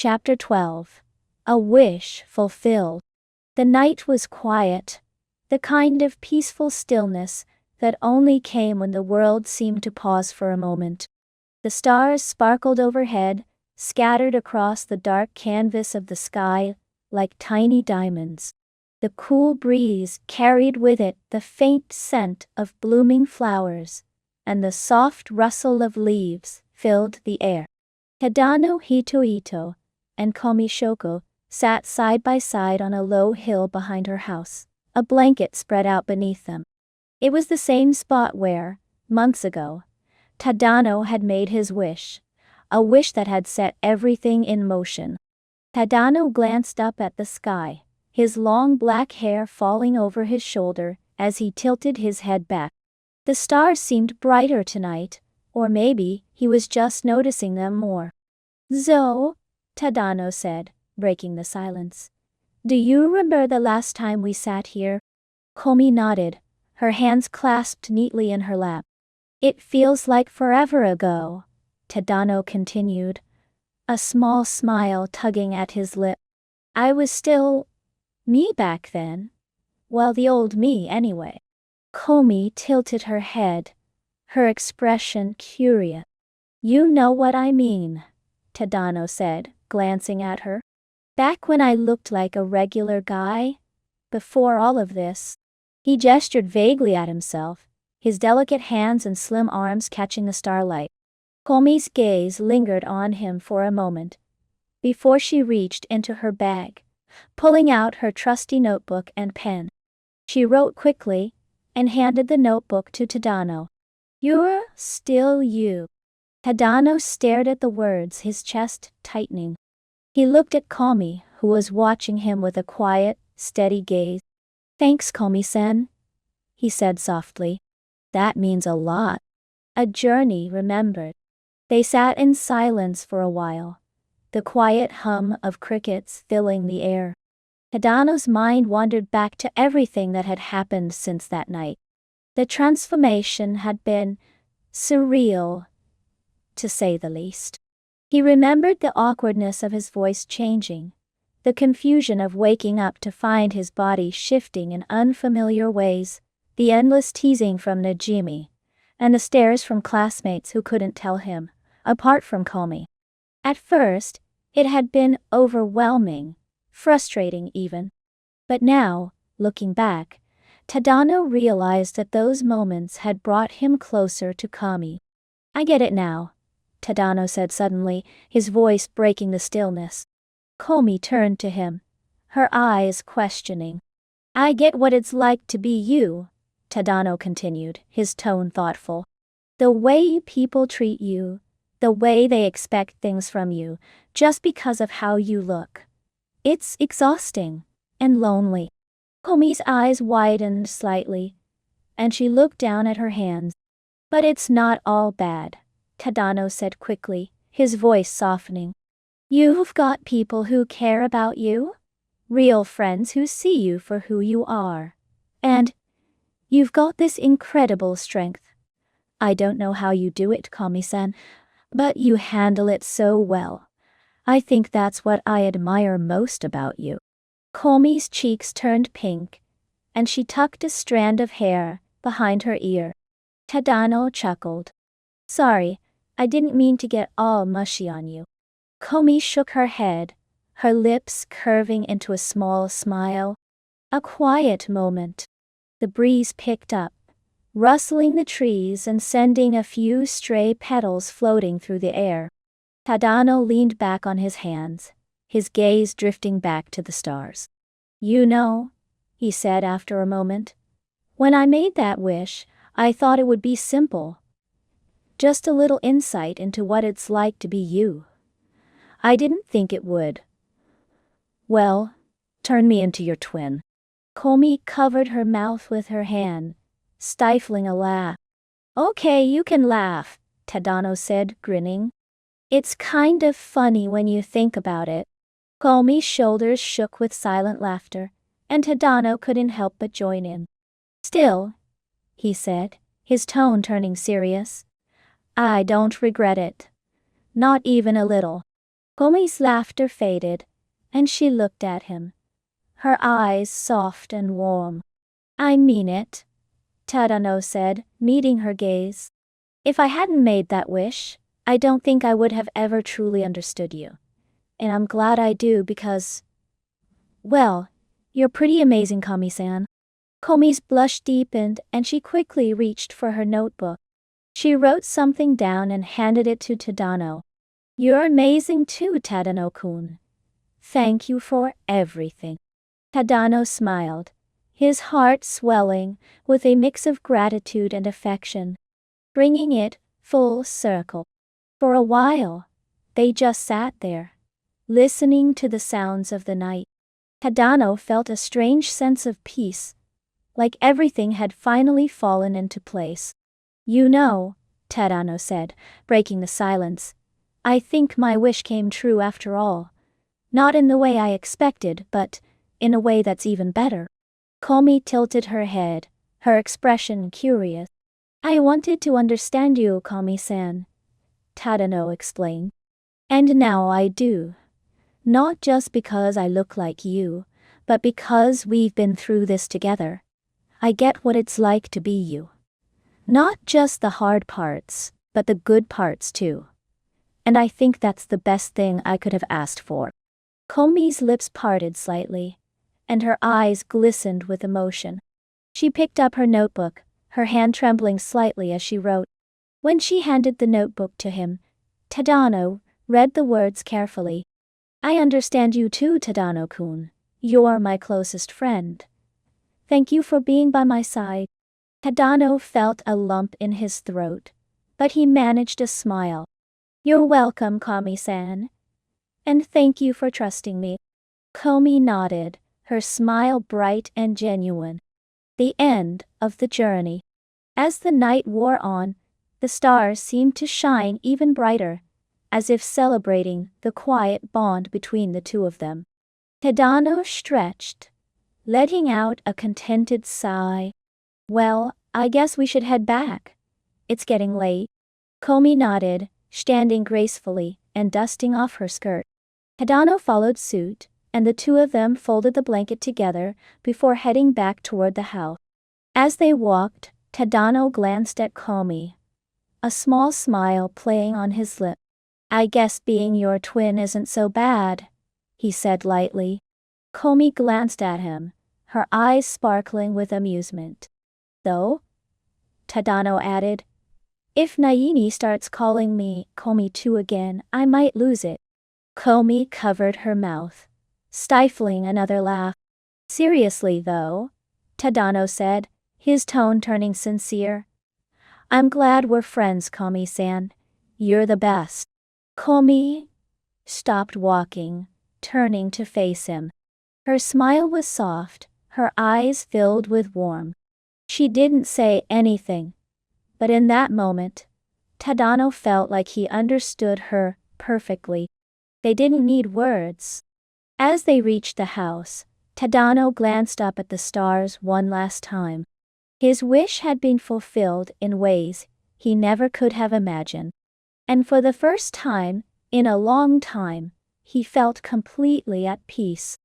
Chapter 12. A Wish Fulfilled. The night was quiet, the kind of peaceful stillness that only came when the world seemed to pause for a moment. The stars sparkled overhead, scattered across the dark canvas of the sky like tiny diamonds. The cool breeze carried with it the faint scent of blooming flowers, and the soft rustle of leaves filled the air. Tadano, Hitohito, and Komi Shouko sat side by side on a low hill behind her house, a blanket spread out beneath them. It was the same spot where, months ago, Tadano had made his wish, a wish that had set everything in motion. Tadano glanced up at the sky, his long black hair falling over his shoulder as he tilted his head back. The stars seemed brighter tonight, or maybe he was just noticing them more. "Zo," Tadano said, breaking the silence. "Do you remember the last time we sat here?" Komi nodded, her hands clasped neatly in her lap. "It feels like forever ago," Tadano continued, a small smile tugging at his lip. "I was still me back then. Well, the old me anyway." Komi tilted her head, her expression curious. "You know what I mean," Tadano said, glancing at her. "Back when I looked like a regular guy? Before all of this." He gestured vaguely at himself, his delicate hands and slim arms catching the starlight. Komi's gaze lingered on him for a moment, before she reached into her bag, pulling out her trusty notebook and pen. She wrote quickly, and handed the notebook to Tadano. "You're still you." Tadano stared at the words, his chest tightening. He looked at Komi, who was watching him with a quiet, steady gaze. "Thanks, Komi-sen," he said softly. "That means a lot." A journey remembered. They sat in silence for a while, the quiet hum of crickets filling the air. Tadano's mind wandered back to everything that had happened since that night. The transformation had been surreal, to say the least. He remembered the awkwardness of his voice changing, the confusion of waking up to find his body shifting in unfamiliar ways, the endless teasing from Najimi, and the stares from classmates who couldn't tell him, apart from Komi. At first, it had been overwhelming, frustrating even. But now, looking back, Tadano realized that those moments had brought him closer to Komi. "I get it now," Tadano said suddenly, his voice breaking the stillness. Komi turned to him, her eyes questioning. "I get what it's like to be you," Tadano continued, his tone thoughtful. "The way people treat you, the way they expect things from you, just because of how you look. It's exhausting and lonely." Komi's eyes widened slightly, and she looked down at her hands. "But it's not all bad," Tadano said quickly, his voice softening. "You've got people who care about you, real friends who see you for who you are. And you've got this incredible strength. I don't know how you do it, Komi-san, but you handle it so well. I think that's what I admire most about you." Komi's cheeks turned pink, and she tucked a strand of hair behind her ear. Tadano chuckled. "Sorry, I didn't mean to get all mushy on you." Komi shook her head, her lips curving into a small smile. A quiet moment. The breeze picked up, rustling the trees and sending a few stray petals floating through the air. Tadano leaned back on his hands, his gaze drifting back to the stars. "You know," he said after a moment, "when I made that wish, I thought it would be simple. Just a little insight into what it's like to be you. I didn't think it would, well, turn me into your twin." Komi covered her mouth with her hand, stifling a laugh. "Okay, you can laugh," Tadano said, grinning. "It's kind of funny when you think about it." Komi's shoulders shook with silent laughter, and Tadano couldn't help but join in. "Still," he said, his tone turning serious, "I don't regret it. Not even a little." Komi's laughter faded, and she looked at him, her eyes soft and warm. I mean it, Tadano said, meeting her gaze. If I hadn't made that wish, I don't think I would have ever truly understood you. And I'm glad I do because, well, you're pretty amazing, Komi-san. Komi's blush deepened and she quickly reached for her notebook. She wrote something down and handed it to Tadano. You're amazing too, Tadano-kun. Thank you for everything. Tadano smiled, his heart swelling with a mix of gratitude and affection, bringing it full circle. For a while, they just sat there, listening to the sounds of the night. Tadano felt a strange sense of peace, like everything had finally fallen into place. You know, Tadano said, breaking the silence, I think my wish came true after all. Not in the way I expected, but in a way that's even better. Komi tilted her head, her expression curious. I wanted to understand you, Komi-san, Tadano explained. And now I do. Not just because I look like you, but because we've been through this together. I get what it's like to be you. Not just the hard parts, but the good parts too. And I think that's the best thing I could have asked for. Komi's lips parted slightly, and her eyes glistened with emotion. She picked up her notebook, her hand trembling slightly as she wrote. When she handed the notebook to him, Tadano read the words carefully. I understand you too, Tadano-kun. You're my closest friend. Thank you for being by my side. Tadano felt a lump in his throat, but he managed a smile. You're welcome, Komi-san. And thank you for trusting me. Komi nodded, her smile bright and genuine. The end of the journey. As the night wore on, the stars seemed to shine even brighter, as if celebrating the quiet bond between the two of them. Tadano stretched, letting out a contented sigh. Well, I guess we should head back. It's getting late. Komi nodded, standing gracefully and dusting off her skirt. Tadano followed suit, and the two of them folded the blanket together before heading back toward the house. As they walked, Tadano glanced at Komi, a small smile playing on his lip. I guess being your twin isn't so bad, he said lightly. Komi glanced at him, her eyes sparkling with amusement. Though, Tadano added, if Naini starts calling me Komi too again, I might lose it. Komi covered her mouth, stifling another laugh. Seriously though, Tadano said, his tone turning sincere. I'm glad we're friends, Komi-san. You're the best. Komi stopped walking, turning to face him. Her smile was soft, her eyes filled with warmth. She didn't say anything, but in that moment, Tadano felt like he understood her perfectly. They didn't need words. As they reached the house, Tadano glanced up at the stars one last time. His wish had been fulfilled in ways he never could have imagined. And for the first time, in a long time, he felt completely at peace.